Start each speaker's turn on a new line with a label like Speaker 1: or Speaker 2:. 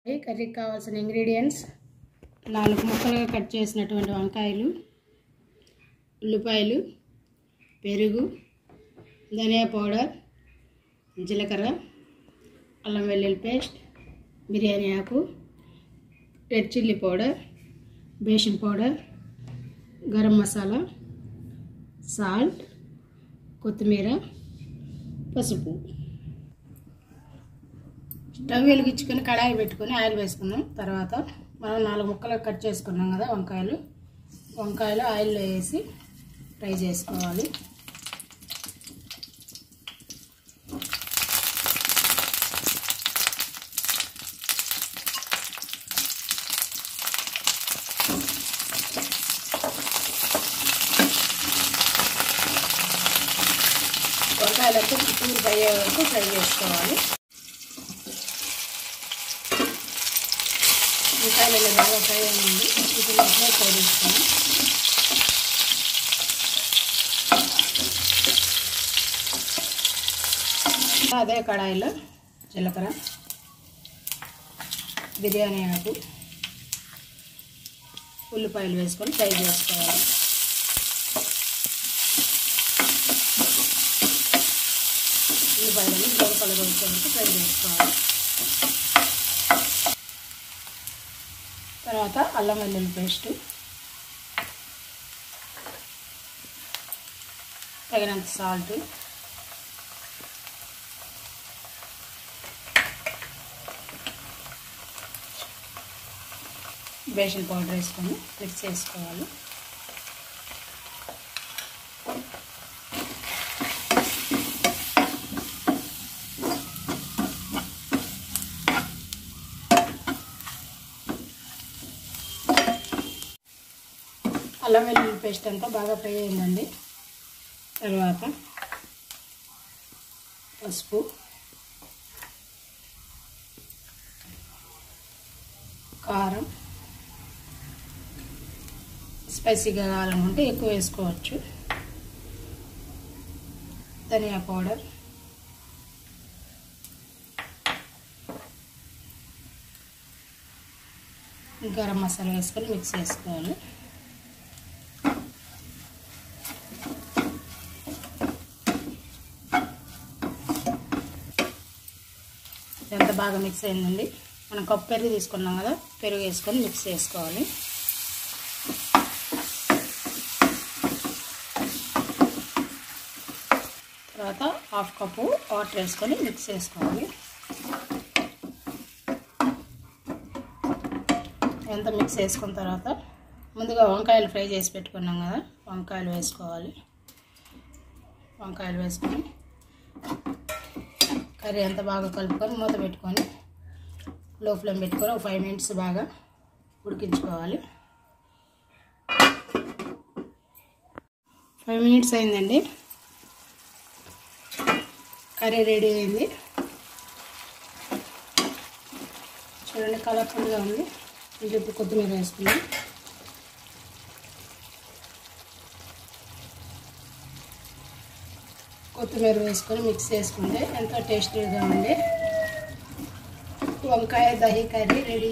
Speaker 1: కర్రీకి కావాల్సిన ఇంగ్రీడియంట్స్ 4 ముక్కలుగా కట్ చేసినటువంటి వంకాయలు, ఉల్లిపాయలు, పెరుగు, ధనియా పౌడర్, జీలకర్ర, అల్లం వెల్లుల్లి పేస్ట్, బిర్యానీ ఆకు, red chilli powder, basin powder, garam masala, salt, కొత్తిమీర, పసుపు. స్టవ్ వెలిగించుకొని కడాయి పెట్టుకొని ఆయిల్ వేసుకున్నాం. తర్వాత మనం 4 ముక్కలు కట్ చేసుకున్నాం కదా వంకాయలు ఆయిల్లో వేసి ఫ్రై చేసుకోవాలి. వంకాయలతో పూర్తి ఫ్రై అయ్యే వరకు ఫ్రై చేసుకోవాలి. వంకాయలు బాగా ఫ్రై అయింది. ఇప్పుడు అట్లే ఫ్రై చేసుకుని అదే కడాయిలో జీలకర్ర, బిర్యానీ ఆకు, ఉల్లిపాయలు వేసుకొని ఫ్రై చేసుకోవాలి. ఉల్లిపాయలని దొరకలు వేసుకొని ఫ్రై చేసుకోవాలి. తర్వాత అల్లం వెల్లుల్లి పేస్టు, తగినంత సాల్ట్, బేషన్ పౌడర్ వేసుకొని మిక్స్ చేసుకోవాలి. అల్లం వెల్లుల్లి పేస్ట్ అంతా బాగా ఫ్రై అయిందండి. తర్వాత పసుపు, కారం, స్పైసీగా కావాలనుకుంటే ఎక్కువ వేసుకోవచ్చు, ధనియా పౌడర్, గరం మసాలా వేసుకొని మిక్స్ చేసుకోవాలి. ఎంత బాగా మిక్స్ అయిందండి. మనం కప్పు పెరుగు తీసుకున్నాం కదా, పెరుగు వేసుకొని మిక్స్ చేసుకోవాలి. తర్వాత 1/2 కప్పు వాటర్ వేసుకొని మిక్స్ చేసుకోవాలి. ఎంత మిక్స్ చేసుకున్న తర్వాత ముందుగా వంకాయలు ఫ్రై చేసి పెట్టుకున్నాం కదా, వంకాయలు వేసుకోవాలి. వంకాయలు వేసుకొని కర్రీ అంతా బాగా కలుపుకొని మూత పెట్టుకొని లో ఫ్లేమ్ పెట్టుకొని 5 మినిట్స్ బాగా ఉడికించుకోవాలి. 5 మినిట్స్ అయిందండి. కర్రీ రెడీ అయింది. చూడండి, కలర్ఫుల్గా ఉంది. ఇప్పుడు కొత్తిమీర వేసుకున్నాం. కొత్తిమీర వేసుకొని మిక్స్ చేసుకుంటే ఎంతో టేస్టీగా ఉండే వంకాయ దహి కర్రీ రెడీ.